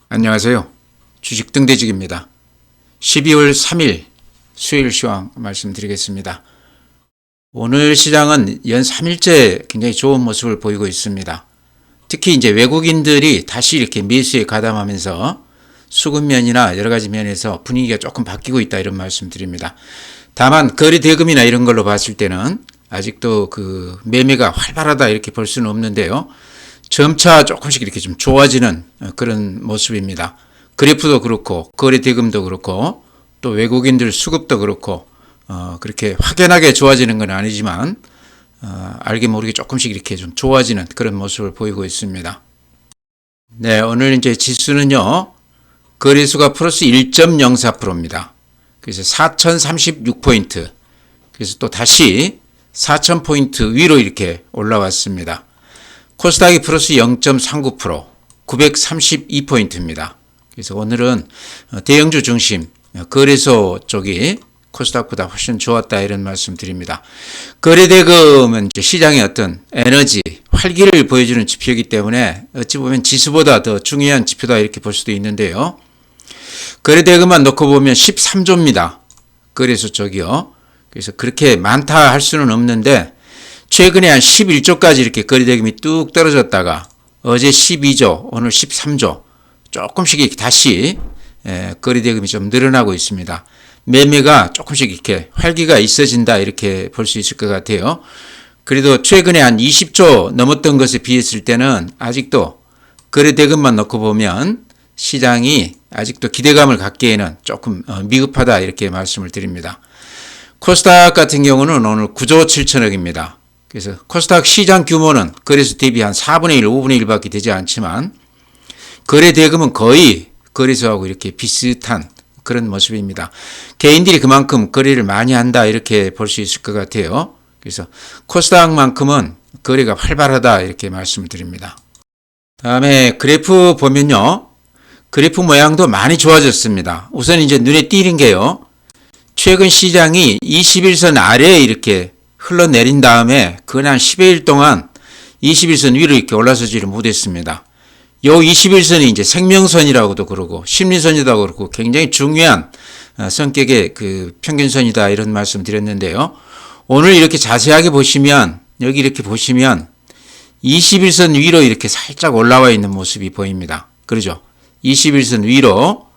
안녕하세요. 주식 등대직입니다. 12월 3일 수요일 시황 말씀드리겠습니다. 오늘 시장은 연 3일째 굉장히 좋은 모습을 보이고 있습니다. 특히 이제 외국인들이 다시 이렇게 매수에 가담하면서 수급면이나 여러 가지 면에서 분위기가 조금 바뀌고 있다 이런 말씀드립니다. 다만 거래 대금이나 이런 걸로 봤을 때는 아직도 그 매매가 활발하다 이렇게 볼 수는 없는데요. 점차 조금씩 이렇게 좀 좋아지는 그런 모습입니다. 그래프도 그렇고 거래 대금도 그렇고 또 외국인들 수급도 그렇고 그렇게 확연하게 좋아지는 건 아니지만 알게 모르게 조금씩 이렇게 좀 좋아지는 그런 모습을 보이고 있습니다. 네, 오늘 이제 지수는요. 거래수가 플러스 1.04%입니다. 그래서 4036포인트. 그래서 또 다시 4000포인트 위로 이렇게 올라왔습니다. 코스닥이 플러스 0.39%, 932포인트입니다. 그래서 오늘은 대형주 중심 거래소 쪽이 코스닥보다 훨씬 좋았다 이런 말씀 드립니다. 거래대금은 시장의 어떤 에너지, 활기를 보여주는 지표이기 때문에 어찌 보면 지수보다 더 중요한 지표다 이렇게 볼 수도 있는데요. 거래대금만 놓고 보면 13조입니다. 거래소 쪽이요. 그래서 그렇게 많다 할 수는 없는데 최근에 한 11조까지 이렇게 거래대금이 뚝 떨어졌다가 어제 12조, 오늘 13조 조금씩 다시 거래대금이 좀 늘어나고 있습니다. 매매가 조금씩 이렇게 활기가 있어진다 이렇게 볼 수 있을 것 같아요. 그래도 최근에 한 20조 넘었던 것에 비했을 때는 아직도 거래대금만 놓고 보면 시장이 아직도 기대감을 갖기에는 조금 미흡하다 이렇게 말씀을 드립니다. 코스닥 같은 경우는 오늘 9조 7천억입니다. 그래서 코스닥 시장 규모는 거래소 대비 한 4분의 1, 5분의 1밖에 되지 않지만 거래 대금은 거의 거래소하고 이렇게 비슷한 그런 모습입니다. 개인들이 그만큼 거래를 많이 한다 이렇게 볼 수 있을 것 같아요. 그래서 코스닥만큼은 거래가 활발하다 이렇게 말씀을 드립니다. 다음에 그래프 보면요. 그래프 모양도 많이 좋아졌습니다. 우선 이제 눈에 띄는 게요. 최근 시장이 21선 아래에 이렇게 흘러내린 다음에 그한 10여일 동안 21선 위로 이렇게 올라서지를 못했습니다. 요 21선이 이제 생명선이라고도 그러고 심리선이라고 그러고 굉장히 중요한 성격의 그 평균선이다 이런 말씀 드렸는데요. 오늘 이렇게 자세하게 보시면 여기 이렇게 보시면 21선 위로 이렇게 살짝 올라와 있는 모습이 보입니다. 그러죠? 21선 위로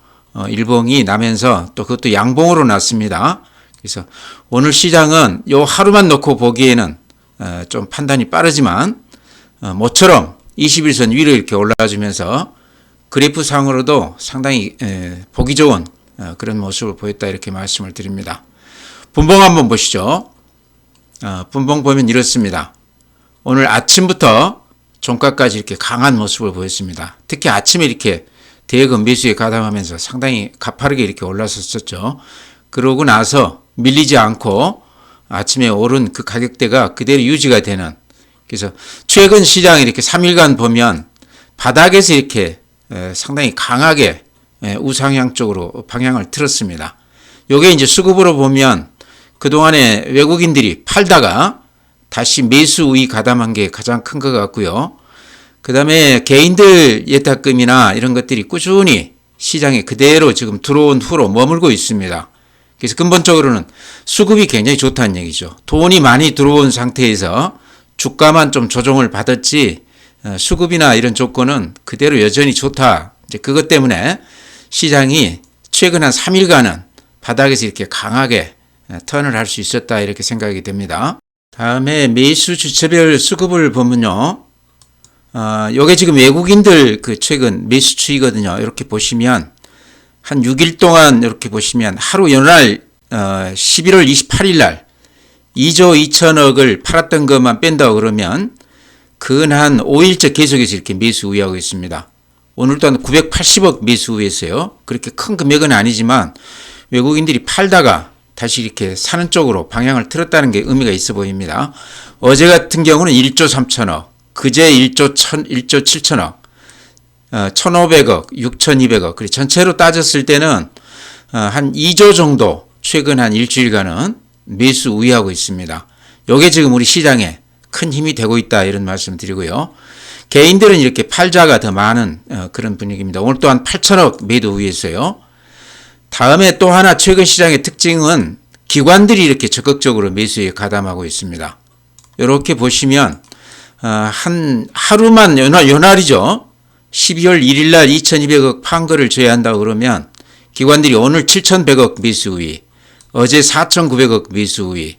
일봉이 나면서 또 그것도 양봉으로 났습니다. 그래서 오늘 시장은 요 하루만 놓고 보기에는 좀 판단이 빠르지만 모처럼 21선 위로 이렇게 올라주면서 그래프 상으로도 상당히 보기 좋은 그런 모습을 보였다 이렇게 말씀을 드립니다. 분봉 한번 보시죠. 분봉 보면 이렇습니다. 오늘 아침부터 종가까지 이렇게 강한 모습을 보였습니다. 특히 아침에 이렇게 대금 매수에 가담하면서 상당히 가파르게 이렇게 올라섰었죠. 그러고 나서 밀리지 않고 아침에 오른 그 가격대가 그대로 유지가 되는, 그래서 최근 시장 이렇게 3일간 보면 바닥에서 이렇게 상당히 강하게 우상향 쪽으로 방향을 틀었습니다. 요게 이제 수급으로 보면 그동안에 외국인들이 팔다가 다시 매수 우위 가담한 게 가장 큰 것 같고요. 그 다음에 개인들 예탁금이나 이런 것들이 꾸준히 시장에 그대로 지금 들어온 후로 머물고 있습니다. 그래서 근본적으로는 수급이 굉장히 좋다는 얘기죠. 돈이 많이 들어온 상태에서 주가만 좀 조정을 받았지 수급이나 이런 조건은 그대로 여전히 좋다. 이제 그것 때문에 시장이 최근 한 3일간은 바닥에서 이렇게 강하게 턴을 할 수 있었다 이렇게 생각이 됩니다. 다음에 매수 주체별 수급을 보면요. 요게 지금 외국인들 그 최근 매수 추이거든요. 이렇게 보시면 한 6일 동안 이렇게 보시면 하루 연날 11월 28일 날 2조 2천억을 팔았던 것만 뺀다고 그러면 근 한 5일째 계속해서 이렇게 매수 우위하고 있습니다. 오늘도 한 980억 매수 우위했어요. 그렇게 큰 금액은 아니지만 외국인들이 팔다가 다시 이렇게 사는 쪽으로 방향을 틀었다는 게 의미가 있어 보입니다. 어제 같은 경우는 1조 3천억, 그제 1조 7천억, 1,500억, 6,200억. 그리고 전체로 따졌을 때는 한 2조 정도 최근 한 일주일간은 매수 우위하고 있습니다. 이게 지금 우리 시장에 큰 힘이 되고 있다 이런 말씀 드리고요. 개인들은 이렇게 팔자가 더 많은 그런 분위기입니다. 오늘 또한 8천억 매도 우위였어요. 다음에 또 하나 최근 시장의 특징은 기관들이 이렇게 적극적으로 매수에 가담하고 있습니다. 이렇게 보시면 한 하루만 연날이죠. 12월 1일 날 2200억 판거를 제외한다고 그러면 기관들이 오늘 7100억 매수 우위, 어제 4900억 매수 우위,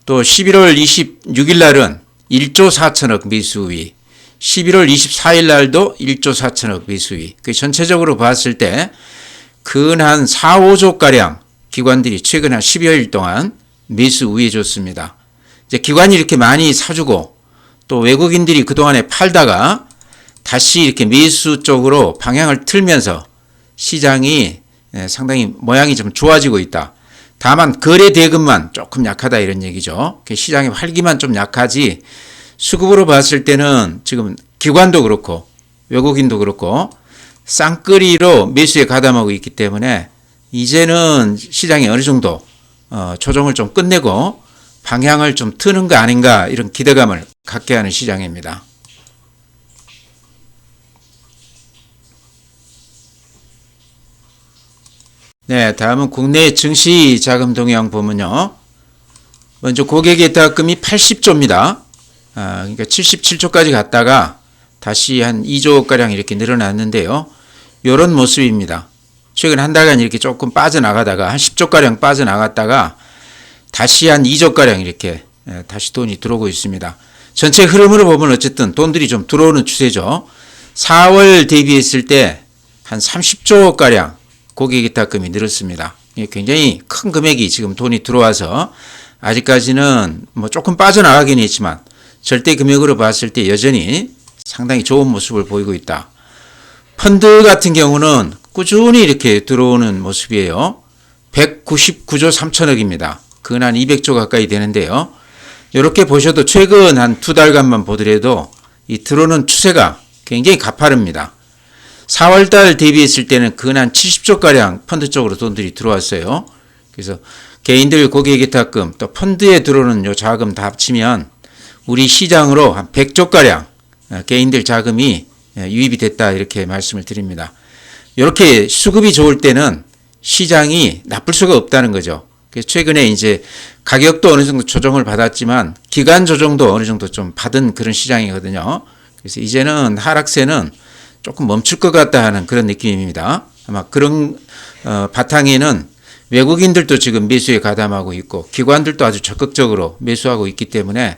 또 11월 26일 날은 1조 4천억 매수 우위, 11월 24일 날도 1조 4천억 매수 우위. 그 전체적으로 봤을 때 근 한 4, 5조가량 기관들이 최근 한 10여일 동안 매수 우위에 줬습니다. 이제 기관이 이렇게 많이 사주고 또 외국인들이 그동안에 팔다가 다시 이렇게 매수 쪽으로 방향을 틀면서 시장이 상당히 모양이 좀 좋아지고 있다. 다만 거래 대금만 조금 약하다 이런 얘기죠. 시장의 활기만 좀 약하지 수급으로 봤을 때는 지금 기관도 그렇고 외국인도 그렇고 쌍끌이로 매수에 가담하고 있기 때문에 이제는 시장이 어느 정도 조정을 좀 끝내고 방향을 좀 트는 거 아닌가 이런 기대감을 갖게 하는 시장입니다. 네, 다음은 국내 증시 자금 동향 보면요. 먼저 고객의 예탁금이 80조입니다. 그러니까 77조까지 갔다가 다시 한 2조가량 이렇게 늘어났는데요. 이런 모습입니다. 최근 한 달간 이렇게 조금 빠져나가다가 한 10조가량 빠져나갔다가 다시 한 2조가량 이렇게 다시 돈이 들어오고 있습니다. 전체 흐름으로 보면 어쨌든 돈들이 좀 들어오는 추세죠. 4월 대비했을 때 한 30조가량 고객 예탁금이 늘었습니다. 굉장히 큰 금액이 지금 돈이 들어와서 아직까지는 뭐 조금 빠져나가긴 했지만 절대 금액으로 봤을 때 여전히 상당히 좋은 모습을 보이고 있다. 펀드 같은 경우는 꾸준히 이렇게 들어오는 모습이에요. 199조 3천억입니다. 근 한 200조 가까이 되는데요. 이렇게 보셔도 최근 한 두 달간만 보더라도 이 들어오는 추세가 굉장히 가파릅니다. 4월달 대비했을 때는 근 한 70조가량 펀드 쪽으로 돈들이 들어왔어요. 그래서 개인들 고객 예탁금 또 펀드에 들어오는 요 자금 다 합치면 우리 시장으로 한 100조가량 개인들 자금이 유입이 됐다 이렇게 말씀을 드립니다. 이렇게 수급이 좋을 때는 시장이 나쁠 수가 없다는 거죠. 그래서 최근에 이제 가격도 어느 정도 조정을 받았지만 기간 조정도 어느 정도 좀 받은 그런 시장이거든요. 그래서 이제는 하락세는 조금 멈출 것 같다 하는 그런 느낌입니다. 아마 그런 바탕에는 외국인들도 지금 매수에 가담하고 있고 기관들도 아주 적극적으로 매수하고 있기 때문에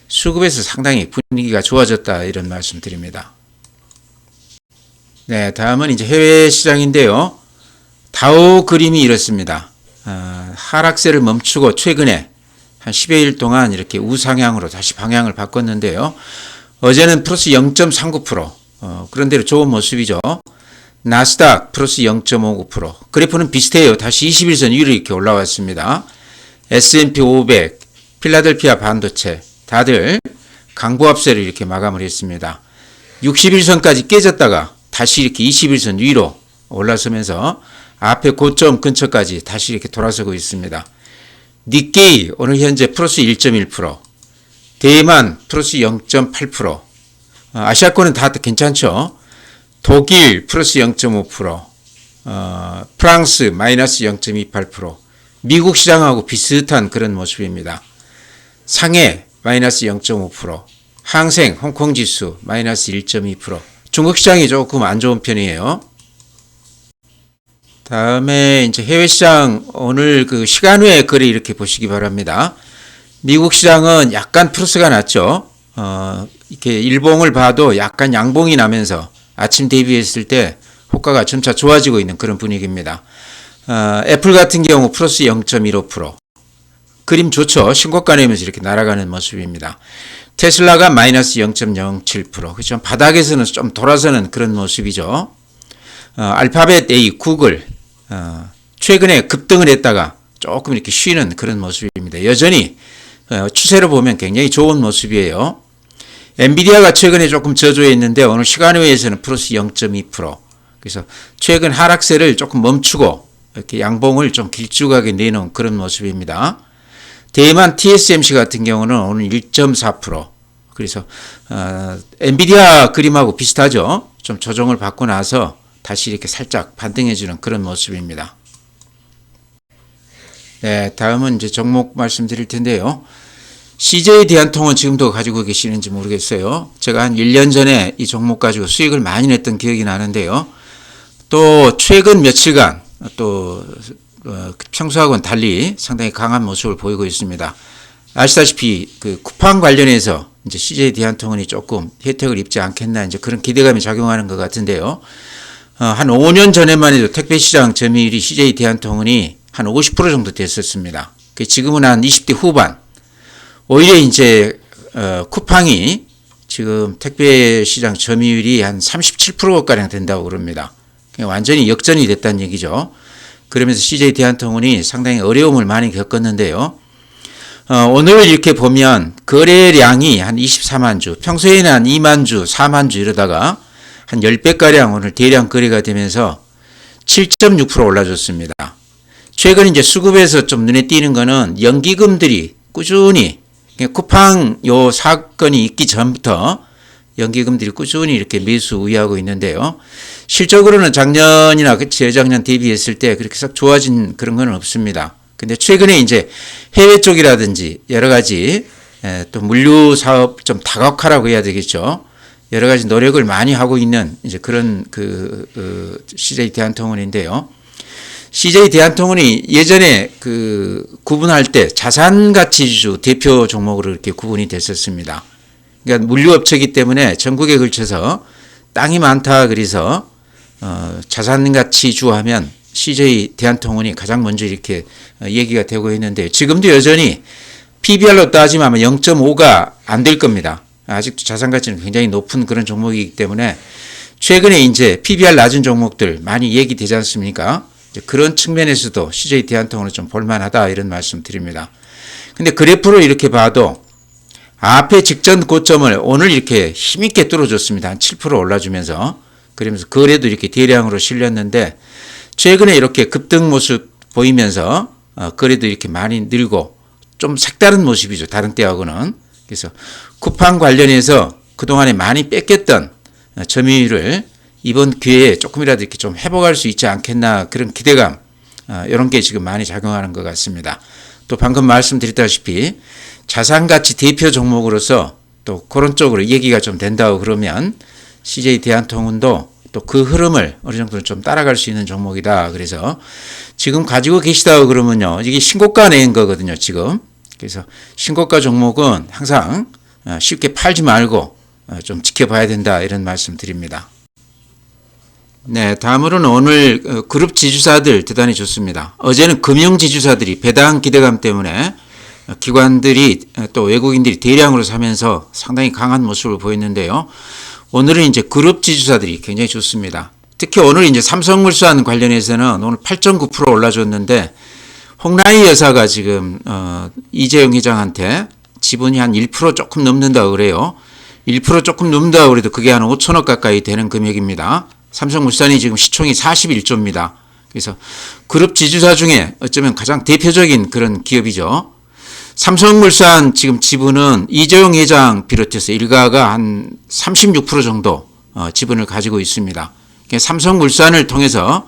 수급에서 상당히 분위기가 좋아졌다 이런 말씀 드립니다. 네, 다음은 이제 해외 시장인데요. 다우 그림이 이렇습니다. 하락세를 멈추고 최근에 한 10여일 동안 이렇게 우상향으로 다시 방향을 바꿨는데요. 어제는 플러스 0.39%, 그런대로 좋은 모습이죠. 나스닥 플러스 0.59%, 그래프는 비슷해요. 다시 21선 위로 이렇게 올라왔습니다. S&P 500, 필라델피아 반도체 다들 강보합세를 이렇게 마감을 했습니다. 61선까지 깨졌다가 다시 이렇게 21선 위로 올라서면서 앞에 고점 근처까지 다시 이렇게 돌아서고 있습니다. 니케이 오늘 현재 플러스 1.1%, 대만 플러스 0.8%, 아시아권은 다 괜찮죠. 독일 플러스 0.5%, 프랑스 마이너스 0.28%, 미국 시장하고 비슷한 그런 모습입니다. 상해 마이너스 0.5%, 항생 홍콩 지수 마이너스 1.2%, 중국 시장이 조금 안 좋은 편이에요. 다음에 이제 해외 시장 오늘 그 시간 외 거래 이렇게 보시기 바랍니다. 미국 시장은 약간 플러스가 났죠. 이렇게 일봉을 봐도 약간 양봉이 나면서 아침 대비했을 때 호가가 점차 좋아지고 있는 그런 분위기입니다. 애플 같은 경우 플러스 0.15%. 그림 좋죠. 신고가 내면서 이렇게 날아가는 모습입니다. 테슬라가 마이너스 0.07%. 그렇죠. 바닥에서는 좀 돌아서는 그런 모습이죠. 알파벳 A, 구글, 최근에 급등을 했다가 조금 이렇게 쉬는 그런 모습입니다. 여전히 추세로 보면 굉장히 좋은 모습이에요. 엔비디아가 최근에 조금 저조해 있는데 오늘 시간외에서는 플러스 0.2%. 그래서 최근 하락세를 조금 멈추고 이렇게 양봉을 좀 길쭉하게 내놓은 그런 모습입니다. 대만 TSMC 같은 경우는 오늘 1.4%, 그래서 엔비디아 그림하고 비슷하죠. 좀 조정을 받고 나서 다시 이렇게 살짝 반등해주는 그런 모습입니다. 네, 다음은 이제 종목 말씀드릴 텐데요. CJ 대한통운 지금도 가지고 계시는지 모르겠어요. 제가 한 1년 전에 이 종목 가지고 수익을 많이 냈던 기억이 나는데요. 또 최근 며칠간 또 평소하고는 달리 상당히 강한 모습을 보이고 있습니다. 아시다시피 그 쿠팡 관련해서 이제 CJ 대한통운이 조금 혜택을 입지 않겠나 이제 그런 기대감이 작용하는 것 같은데요. 한 5년 전에만 해도 택배시장 점유율이 CJ 대한통운이 한 50% 정도 됐었습니다. 지금은 한 20대 후반. 오히려 이제 쿠팡이 지금 택배시장 점유율이 한 37%가량 된다고 그럽니다. 완전히 역전이 됐다는 얘기죠. 그러면서 CJ 대한통운이 상당히 어려움을 많이 겪었는데요. 오늘 이렇게 보면 거래량이 한 24만 주, 평소에는 한 2만 주, 4만 주 이러다가 한 10배가량 오늘 대량 거래가 되면서 7.6% 올라줬습니다. 최근 이제 수급에서 좀 눈에 띄는 거는 연기금들이 꾸준히 쿠팡 요 사건이 있기 전부터 연기금들이 꾸준히 이렇게 매수 우위하고 있는데요. 실적으로는 작년이나 재작년 대비했을 때 그렇게 썩 좋아진 그런 건 없습니다. 근데 최근에 이제 해외 쪽이라든지 여러 가지 또 물류 사업 좀 다각화라고 해야 되겠죠. 여러 가지 노력을 많이 하고 있는 이제 그런 CJ 대한통운인데요. CJ 대한통운이 예전에 구분할 때 자산가치주 대표 종목으로 이렇게 구분이 됐었습니다. 그러니까 물류업체이기 때문에 전국에 걸쳐서 땅이 많다 그래서 자산가치주 하면 CJ 대한통운이 가장 먼저 이렇게 얘기가 되고 있는데 지금도 여전히 PBR로 따지면 아마 0.5가 안 될 겁니다. 아직도 자산가치는 굉장히 높은 그런 종목이기 때문에 최근에 이제 PBR 낮은 종목들 많이 얘기되지 않습니까? 그런 측면에서도 CJ 대한통운은 좀 볼만하다 이런 말씀 드립니다. 근데 그래프로 이렇게 봐도 앞에 직전 고점을 오늘 이렇게 힘있게 뚫어줬습니다. 한 7% 올라주면서 그러면서 거래도 이렇게 대량으로 실렸는데 최근에 이렇게 급등 모습 보이면서 거래도 이렇게 많이 늘고 좀 색다른 모습이죠. 다른 때하고는. 그래서 쿠팡 관련해서 그동안에 많이 뺏겼던 점유율을 이번 기회에 조금이라도 이렇게 좀 회복할 수 있지 않겠나 그런 기대감 이런 게 지금 많이 작용하는 것 같습니다. 또 방금 말씀드렸다시피 자산가치 대표 종목으로서 또 그런 쪽으로 얘기가 좀 된다고 그러면 CJ 대한통운도 또 그 흐름을 어느 정도는 좀 따라갈 수 있는 종목이다. 그래서 지금 가지고 계시다고 그러면요. 이게 신고가 낸 거거든요. 지금. 그래서 신고가 종목은 항상 쉽게 팔지 말고 좀 지켜봐야 된다. 이런 말씀 드립니다. 네, 다음으로는 오늘 그룹 지주사들 대단히 좋습니다. 어제는 금융 지주사들이 배당 기대감 때문에 기관들이 또 외국인들이 대량으로 사면서 상당히 강한 모습을 보였는데요. 오늘은 이제 그룹 지주사들이 굉장히 좋습니다. 특히 오늘 이제 삼성물산 관련해서는 오늘 8.9% 올라줬는데 홍라희 여사가 지금 이재용 회장한테 지분이 한 1% 조금 넘는다고 그래요. 1% 조금 넘는다고 그래도 그게 한 5천억 가까이 되는 금액입니다. 삼성물산이 지금 시총이 41조입니다. 그래서 그룹 지주사 중에 어쩌면 가장 대표적인 그런 기업이죠. 삼성물산 지금 지분은 이재용 회장 비롯해서 일가가 한 36% 정도 지분을 가지고 있습니다. 삼성물산을 통해서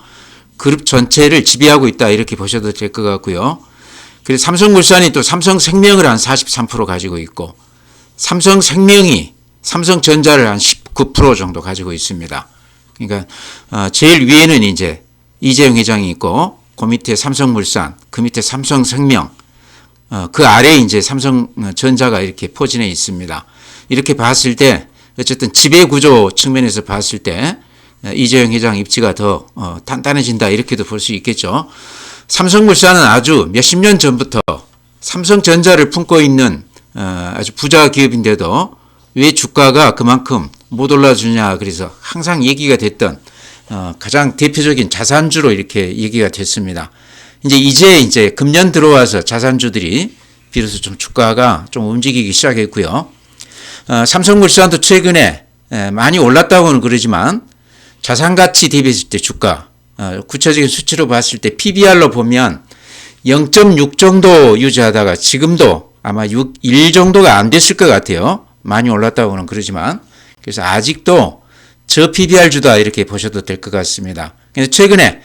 그룹 전체를 지배하고 있다 이렇게 보셔도 될 것 같고요. 그래서 삼성물산이 또 삼성생명을 한 43% 가지고 있고 삼성생명이 삼성전자를 한 19% 정도 가지고 있습니다. 그러니까 제일 위에는 이제 이재용 회장이 있고 그 밑에 삼성물산, 그 밑에 삼성생명, 그 아래에 이제 삼성전자가 이렇게 포진해 있습니다. 이렇게 봤을 때 어쨌든 지배구조 측면에서 봤을 때 이재용 회장 입지가 더 단단해진다 이렇게도 볼 수 있겠죠. 삼성물산은 아주 몇십 년 전부터 삼성전자를 품고 있는 아주 부자 기업인데도 왜 주가가 그만큼 못 올라주냐 그래서 항상 얘기가 됐던 가장 대표적인 자산주로 이렇게 얘기가 됐습니다. 이제 금년 들어와서 자산주들이 비로소 좀 주가가 좀 움직이기 시작했고요. 삼성물산도 최근에 많이 올랐다고는 그러지만 자산가치 대비했을 때 주가 구체적인 수치로 봤을 때 PBR로 보면 0.6 정도 유지하다가 지금도 아마 1 정도가 안 됐을 것 같아요. 많이 올랐다고는 그러지만, 그래서 아직도 저 PBR주다 이렇게 보셔도 될 것 같습니다. 그래서 최근에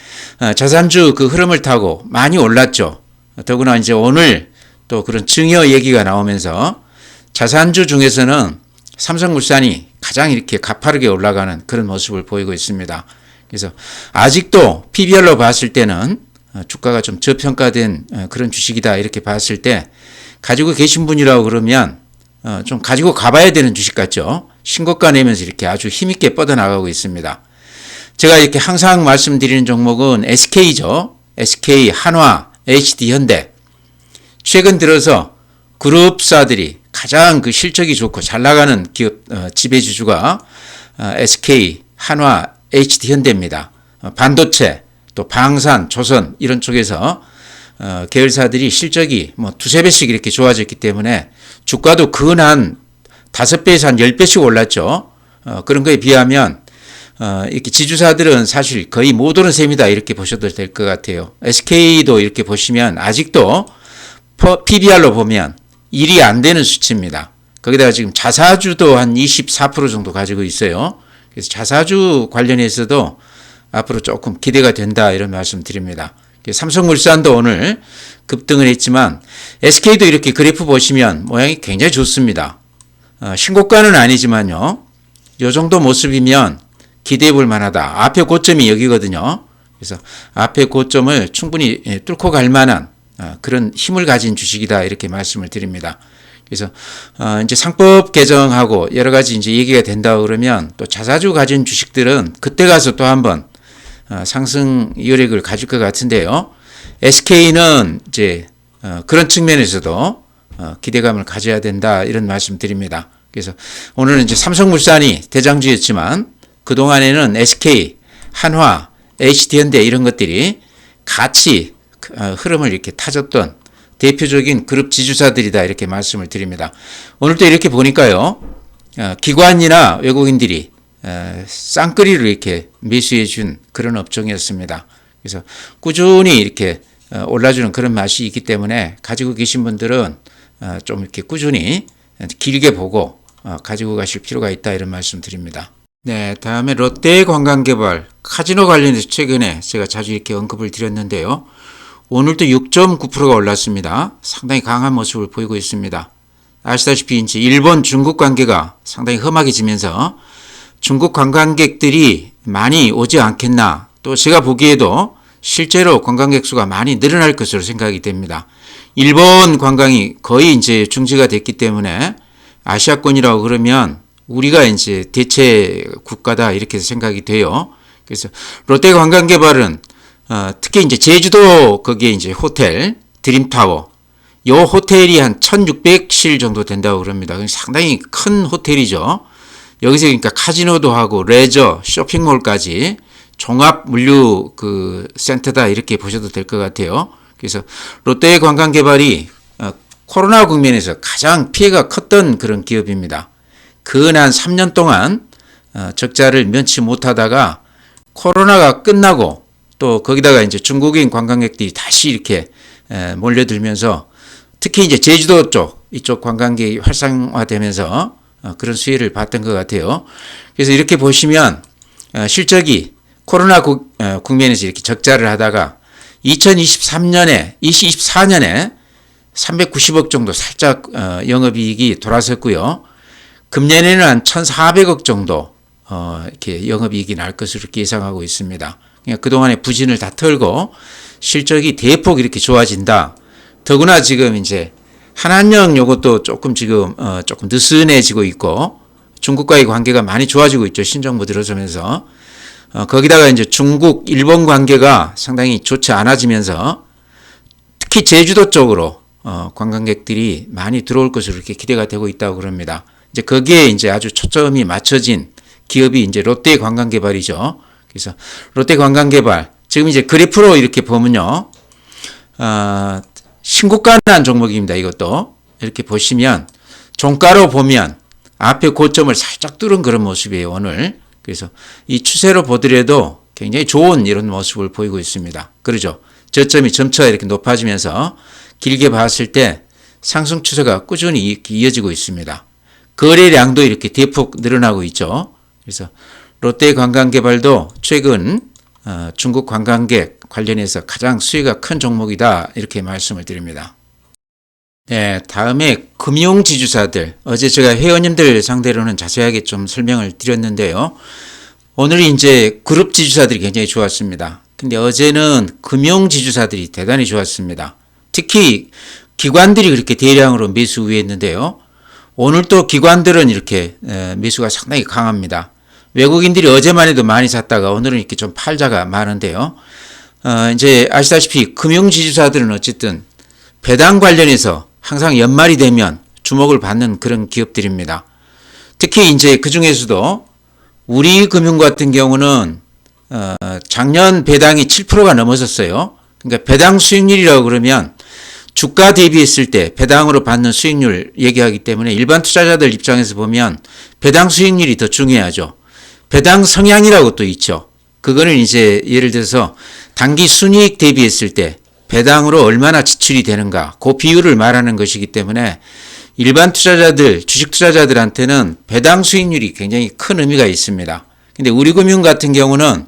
자산주 그 흐름을 타고 많이 올랐죠. 더구나 이제 오늘 또 그런 증여 얘기가 나오면서 자산주 중에서는 삼성물산이 가장 이렇게 가파르게 올라가는 그런 모습을 보이고 있습니다. 그래서 아직도 PBR로 봤을 때는 주가가 좀 저평가된 그런 주식이다 이렇게 봤을 때 가지고 계신 분이라고 그러면 좀 가지고 가봐야 되는 주식 같죠. 신고가 내면서 이렇게 아주 힘있게 뻗어나가고 있습니다. 제가 이렇게 항상 말씀드리는 종목은 SK죠. SK, 한화, HD현대. 최근 들어서 그룹사들이 가장 그 실적이 좋고 잘 나가는 기업 지배주주가 SK, 한화, HD현대입니다. 반도체, 또 방산, 조선 이런 쪽에서 계열사들이 실적이 뭐 두세 배씩 이렇게 좋아졌기 때문에 주가도 근한 5배에서 한 10배씩 올랐죠. 그런 거에 비하면 이렇게 지주사들은 사실 거의 못 오른 셈이다 이렇게 보셔도 될 것 같아요. SK도 이렇게 보시면 아직도 PBR로 보면 1이 안 되는 수치입니다. 거기다가 지금 자사주도 한 24% 정도 가지고 있어요. 그래서 자사주 관련해서도 앞으로 조금 기대가 된다 이런 말씀 드립니다. 삼성물산도 오늘 급등을 했지만 SK도 이렇게 그래프 보시면 모양이 굉장히 좋습니다. 신고가는 아니지만요. 이 정도 모습이면 기대해 볼 만하다. 앞에 고점이 여기거든요. 그래서 앞에 고점을 충분히 뚫고 갈 만한 그런 힘을 가진 주식이다 이렇게 말씀을 드립니다. 그래서 이제 상법 개정하고 여러 가지 이제 얘기가 된다 그러면 또 자사주 가진 주식들은 그때 가서 또 한번 상승 여력을 가질 것 같은데요. SK는 이제 그런 측면에서도 기대감을 가져야 된다 이런 말씀 드립니다. 그래서 오늘은 이제 삼성물산이 대장주였지만 그동안에는 SK, 한화, HD현대 이런 것들이 같이 흐름을 이렇게 타줬던 대표적인 그룹 지주사들이다 이렇게 말씀을 드립니다. 오늘도 이렇게 보니까요. 기관이나 외국인들이 쌍끌이를 이렇게 매수해 준 그런 업종이었습니다. 그래서 꾸준히 이렇게 올라주는 그런 맛이 있기 때문에 가지고 계신 분들은 좀 이렇게 꾸준히 길게 보고 가지고 가실 필요가 있다 이런 말씀 드립니다. 네, 다음에 롯데관광개발 카지노 관련해서 최근에 제가 자주 이렇게 언급을 드렸는데요. 오늘도 6.9%가 올랐습니다. 상당히 강한 모습을 보이고 있습니다. 아시다시피 이제 일본 중국 관계가 상당히 험악해지면서 중국 관광객들이 많이 오지 않겠나, 또 제가 보기에도 실제로 관광객 수가 많이 늘어날 것으로 생각이 됩니다. 일본 관광이 거의 이제 중지가 됐기 때문에 아시아권이라고 그러면 우리가 이제 대체 국가다 이렇게 생각이 돼요. 그래서 롯데관광개발은 특히 이제 제주도 거기에 이제 호텔 드림타워, 요 호텔이 한 1,600실 정도 된다고 그럽니다. 상당히 큰 호텔이죠. 여기서 그러니까 카지노도 하고 레저, 쇼핑몰까지 종합 물류 그 센터다 이렇게 보셔도 될 것 같아요. 그래서 롯데관광개발이 코로나 국면에서 가장 피해가 컸던 그런 기업입니다. 근한 3년 동안 적자를 면치 못하다가 코로나가 끝나고 또 거기다가 이제 중국인 관광객들이 다시 이렇게 몰려들면서 특히 이제 제주도 쪽 이쪽 관광객이 활성화되면서 그런 수혜를 봤던 것 같아요. 그래서 이렇게 보시면 실적이 코로나 국면에서 이렇게 적자를 하다가 2023년에 390억 정도 살짝 영업이익이 돌아섰고요. 금년에는 한 1,400억 정도 이렇게 영업이익이 날 것으로 이렇게 예상하고 있습니다. 그러니까 그동안의 부진을 다 털고 실적이 대폭 이렇게 좋아진다. 더구나 지금 이제 한한령 요것도 조금 지금 조금 느슨해지고 있고 중국과의 관계가 많이 좋아지고 있죠. 신정부 들어서면서 거기다가 이제 중국, 일본 관계가 상당히 좋지 않아지면서 특히 제주도 쪽으로 관광객들이 많이 들어올 것으로 이렇게 기대가 되고 있다고 그럽니다. 이제 거기에 이제 아주 초점이 맞춰진 기업이 이제 롯데관광개발이죠. 그래서 롯데관광개발 지금 이제 그래프로 이렇게 보면요, 신고가 난 종목입니다. 이것도 이렇게 보시면 종가로 보면 앞에 고점을 살짝 뚫은 그런 모습이에요. 오늘. 그래서 이 추세로 보더라도 굉장히 좋은 이런 모습을 보이고 있습니다. 그러죠. 저점이 점차 이렇게 높아지면서 길게 봤을 때 상승 추세가 꾸준히 이어지고 있습니다. 거래량도 이렇게 대폭 늘어나고 있죠. 그래서 롯데관광개발도 최근 중국 관광객 관련해서 가장 수혜가 큰 종목이다 이렇게 말씀을 드립니다. 네, 다음에 금융지주사들. 어제 제가 회원님들 상대로는 자세하게 좀 설명을 드렸는데요. 오늘 이제 그룹지주사들이 굉장히 좋았습니다. 근데 어제는 금융지주사들이 대단히 좋았습니다. 특히 기관들이 그렇게 대량으로 매수 우회했는데요. 오늘 또 기관들은 이렇게 매수가 상당히 강합니다. 외국인들이 어제만 해도 많이 샀다가 오늘은 이렇게 좀 팔자가 많은데요. 이제 아시다시피 금융지주사들은 어쨌든 배당 관련해서 항상 연말이 되면 주목을 받는 그런 기업들입니다. 특히 이제 그 중에서도 우리금융 같은 경우는 작년 배당이 7%가 넘어섰어요. 그러니까 배당 수익률이라고 그러면 주가 대비했을 때 배당으로 받는 수익률 얘기하기 때문에 일반 투자자들 입장에서 보면 배당 수익률이 더 중요하죠. 배당 성향이라고 또 있죠. 그거는 이제 예를 들어서 단기 순이익 대비했을 때 배당으로 얼마나 지출이 되는가 그 비율을 말하는 것이기 때문에 일반 투자자들, 주식 투자자들한테는 배당 수익률이 굉장히 큰 의미가 있습니다. 근데 우리금융 같은 경우는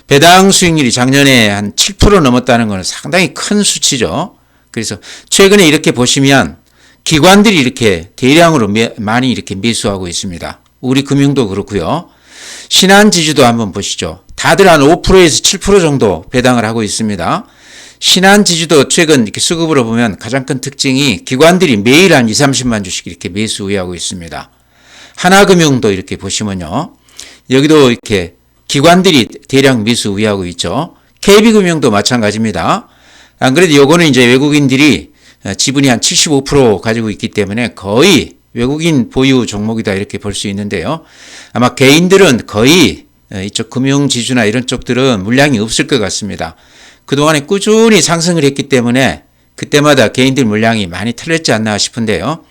배당 수익률이 작년에 한 7% 넘었다는 것은 상당히 큰 수치죠. 그래서 최근에 이렇게 보시면 기관들이 이렇게 대량으로 많이 이렇게 매수하고 있습니다. 우리금융도 그렇고요. 신한지주도 한번 보시죠. 다들 한 5%에서 7% 정도 배당을 하고 있습니다. 신한지주도 최근 이렇게 수급으로 보면 가장 큰 특징이 기관들이 매일 한 2, 30만 주씩 이렇게 매수 우회하고 있습니다. 하나금융도 이렇게 보시면요. 여기도 이렇게 기관들이 대량 매수 우회하고 있죠. KB금융도 마찬가지입니다. 안 그래도 요거는 이제 외국인들이 지분이 한 75% 가지고 있기 때문에 거의 외국인 보유 종목이다 이렇게 볼 수 있는데요. 아마 개인들은 거의 이쪽 금융지주나 이런 쪽들은 물량이 없을 것 같습니다. 그동안에 꾸준히 상승을 했기 때문에 그때마다 개인들 물량이 많이 털렸지 않나 싶은데요.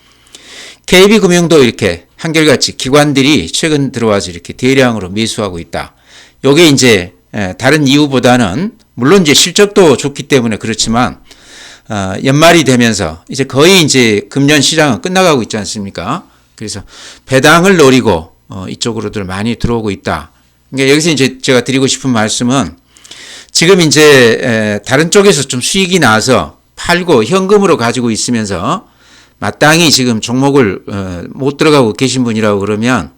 KB금융도 이렇게 한결같이 기관들이 최근 들어와서 이렇게 대량으로 매수하고 있다. 요게 이제 다른 이유보다는 물론 이제 실적도 좋기 때문에 그렇지만 연말이 되면서 이제 거의 이제 금년 시장은 끝나가고 있지 않습니까? 그래서 배당을 노리고 이쪽으로들 많이 들어오고 있다. 그러니까 여기서 이제 제가 드리고 싶은 말씀은 지금 이제 다른 쪽에서 좀 수익이 나서 팔고 현금으로 가지고 있으면서 마땅히 지금 종목을 못 들어가고 계신 분이라고 그러면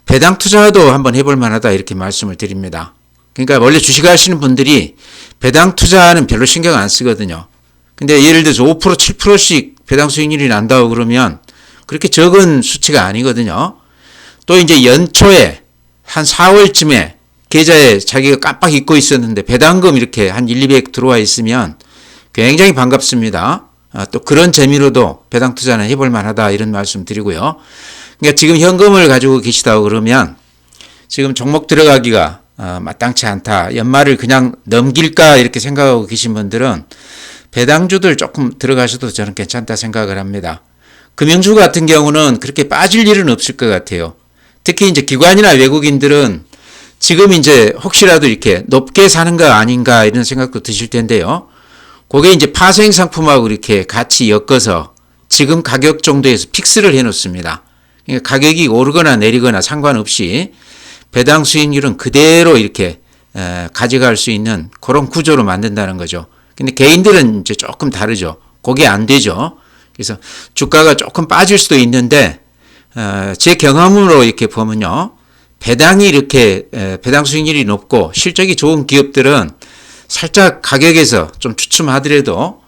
배당 투자도 한번 해볼 만하다 이렇게 말씀을 드립니다. 그러니까 원래 주식 하시는 분들이 배당 투자는 별로 신경 안 쓰거든요. 근데 예를 들어서 5% 7%씩 배당 수익률이 난다고 그러면 그렇게 적은 수치가 아니거든요. 또 이제 연초에 한 4월쯤에 계좌에 자기가 깜빡 잊고 있었는데 배당금 이렇게 한 1, 200 들어와 있으면 굉장히 반갑습니다. 또 그런 재미로도 배당 투자는 해볼 만하다 이런 말씀 드리고요. 그러니까 지금 현금을 가지고 계시다고 그러면 지금 종목 들어가기가 마땅치 않다. 연말을 그냥 넘길까 이렇게 생각하고 계신 분들은 배당주들 조금 들어가셔도 저는 괜찮다 생각을 합니다. 금융주 같은 경우는 그렇게 빠질 일은 없을 것 같아요. 특히 이제 기관이나 외국인들은 지금 이제 혹시라도 이렇게 높게 사는 거 아닌가 이런 생각도 드실 텐데요. 그게 이제 파생 상품하고 이렇게 같이 엮어서 지금 가격 정도에서 픽스를 해 놓습니다. 그러니까 가격이 오르거나 내리거나 상관없이 배당 수익률은 그대로 이렇게 가져갈 수 있는 그런 구조로 만든다는 거죠. 근데 개인들은 이제 조금 다르죠. 그게 안 되죠. 그래서 주가가 조금 빠질 수도 있는데 제 경험으로 이렇게 보면요. 배당이 이렇게 배당 수익률이 높고 실적이 좋은 기업들은 살짝 가격에서 좀 주춤하더라도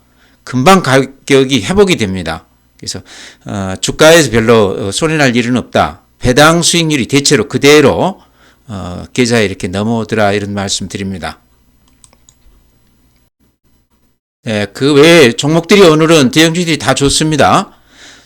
금방 가격이 회복이 됩니다. 그래서 주가에서 별로 손해날 일은 없다. 배당 수익률이 대체로 그대로 계좌에 이렇게 넘어오더라 이런 말씀 드립니다. 네, 그 외에 종목들이 오늘은 대형주들이 다 좋습니다.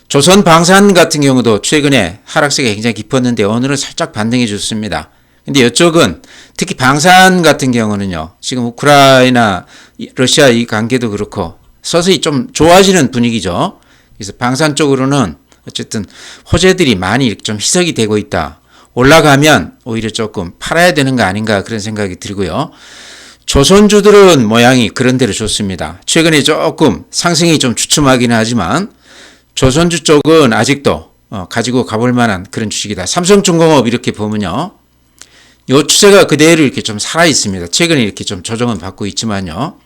조선방산 같은 경우도 최근에 하락세가 굉장히 깊었는데 오늘은 살짝 반등해 줬습니다. 근데 이쪽은 특히 방산 같은 경우는요. 지금 우크라이나 러시아 이 관계도 그렇고 서서히 좀 좋아지는 분위기죠. 그래서 방산 쪽으로는 어쨌든 호재들이 많이 좀 희석이 되고 있다. 올라가면 오히려 조금 팔아야 되는 거 아닌가 그런 생각이 들고요. 조선주들은 모양이 그런 대로 좋습니다. 최근에 조금 상승이 좀 주춤하긴 하지만 조선주 쪽은 아직도 가지고 가볼 만한 그런 주식이다. 삼성중공업 이렇게 보면요. 요 추세가 그대로 이렇게 좀 살아 있습니다. 최근에 이렇게 좀 조정은 받고 있지만요.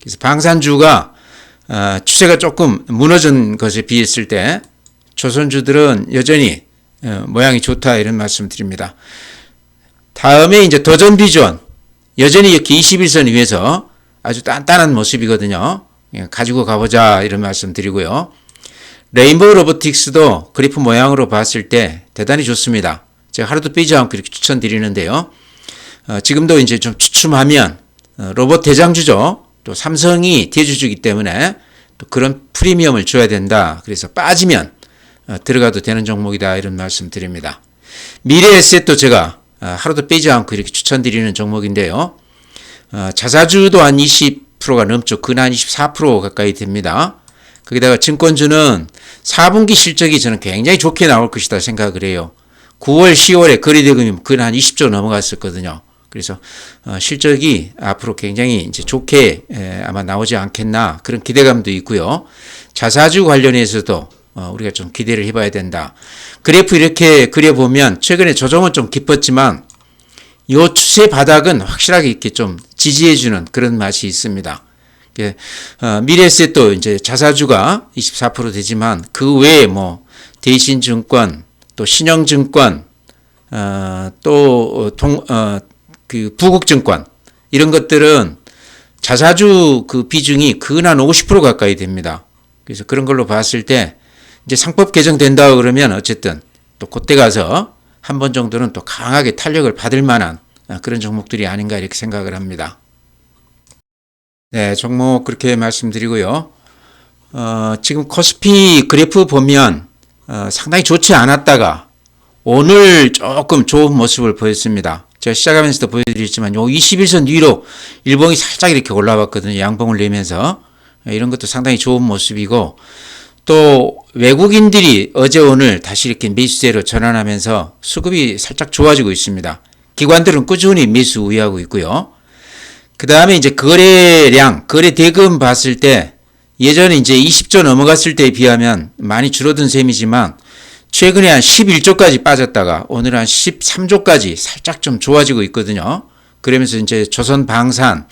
그래서 방산주가 추세가 조금 무너진 것에 비했을 때 조선주들은 여전히 모양이 좋다 이런 말씀 드립니다. 다음에 이제 도전비전 여전히 이렇게 21선 위에서 아주 단단한 모습이거든요. 가지고 가보자 이런 말씀 드리고요. 레인보우 로보틱스도 그래프 모양으로 봤을 때 대단히 좋습니다. 제가 하루도 빼지 않고 이렇게 추천드리는데요. 지금도 이제 좀 추첨하면 로봇 대장주죠. 또 삼성이 대주주이기 때문에 또 그런 프리미엄을 줘야 된다. 그래서 빠지면 들어가도 되는 종목이다 이런 말씀 드립니다. 미래에셋도 제가 하루도 빼지 않고 이렇게 추천드리는 종목인데요. 자사주도 한 20%가 넘죠. 근한 24% 가까이 됩니다. 거기다가 증권주는 4분기 실적이 저는 굉장히 좋게 나올 것이다 생각을 해요. 9월, 10월에 거래대금이 근한 20조 넘어갔었거든요. 그래서 실적이 앞으로 굉장히 이제 좋게 아마 나오지 않겠나 그런 기대감도 있고요. 자사주 관련해서도 우리가 좀 기대를 해봐야 된다. 그래프 이렇게 그려보면 최근에 조정은 좀 깊었지만 요 추세 바닥은 확실하게 이렇게 좀 지지해주는 그런 맛이 있습니다. 미래에셋도 이제 자사주가 24% 되지만 그 외에 뭐 대신증권 또 신영증권 그 부국증권 이런 것들은 자사주 그 비중이 근한 50% 가까이 됩니다. 그래서 그런 걸로 봤을 때 이제 상법 개정된다 그러면 어쨌든 또 그때 가서 한 번 정도는 또 강하게 탄력을 받을 만한 그런 종목들이 아닌가 이렇게 생각을 합니다. 네, 종목 그렇게 말씀드리고요. 지금 코스피 그래프 보면 상당히 좋지 않았다가 오늘 조금 좋은 모습을 보였습니다. 제가 시작하면서도 보여드렸지만 요 21선 위로 일봉이 살짝 이렇게 올라왔거든요. 양봉을 내면서 이런 것도 상당히 좋은 모습이고 또 외국인들이 어제 오늘 다시 이렇게 매수세로 전환하면서 수급이 살짝 좋아지고 있습니다. 기관들은 꾸준히 매수 우위하고 있고요. 그 다음에 이제 거래량, 거래 대금 봤을 때 예전에 이제 20조 넘어갔을 때에 비하면 많이 줄어든 셈이지만 최근에 한 11조까지 빠졌다가 오늘 한 13조까지 살짝 좀 좋아지고 있거든요. 그러면서 이제 조선 방산,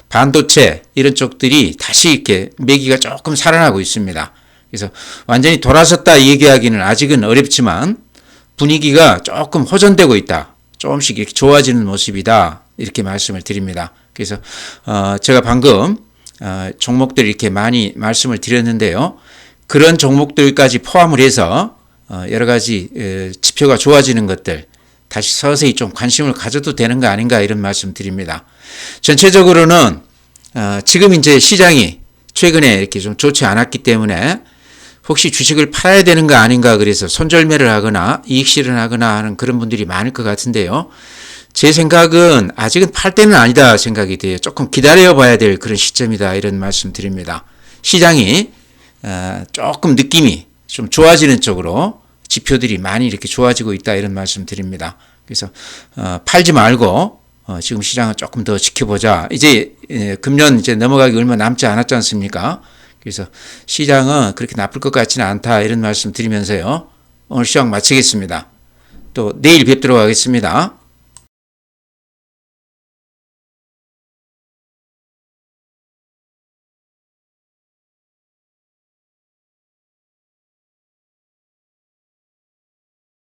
반도체 이런 쪽들이 다시 이렇게 매기가 조금 살아나고 있습니다. 그래서 완전히 돌아섰다 얘기하기는 아직은 어렵지만 분위기가 조금 호전되고 있다. 조금씩 이렇게 좋아지는 모습이다. 이렇게 말씀을 드립니다. 그래서 제가 방금 종목들 이렇게 많이 말씀을 드렸는데요. 그런 종목들까지 포함을 해서 여러 가지 지표가 좋아지는 것들 다시 서서히 좀 관심을 가져도 되는 거 아닌가 이런 말씀 드립니다. 전체적으로는 지금 이제 시장이 최근에 이렇게 좀 좋지 않았기 때문에 혹시 주식을 팔아야 되는 거 아닌가 그래서 손절매를 하거나 이익 실현하거나 하는 그런 분들이 많을 것 같은데요. 제 생각은 아직은 팔 때는 아니다 생각이 돼요. 조금 기다려 봐야 될 그런 시점이다 이런 말씀 드립니다. 시장이 조금 느낌이 좀 좋아지는 쪽으로 지표들이 많이 이렇게 좋아지고 있다 이런 말씀 드립니다. 그래서 팔지 말고 지금 시장은 조금 더 지켜보자. 이제 금년 이제 넘어가기 얼마 남지 않았지 않습니까? 그래서 시장은 그렇게 나쁠 것 같지는 않다 이런 말씀 드리면서요. 오늘 시황 마치겠습니다. 또 내일 뵙도록 하겠습니다.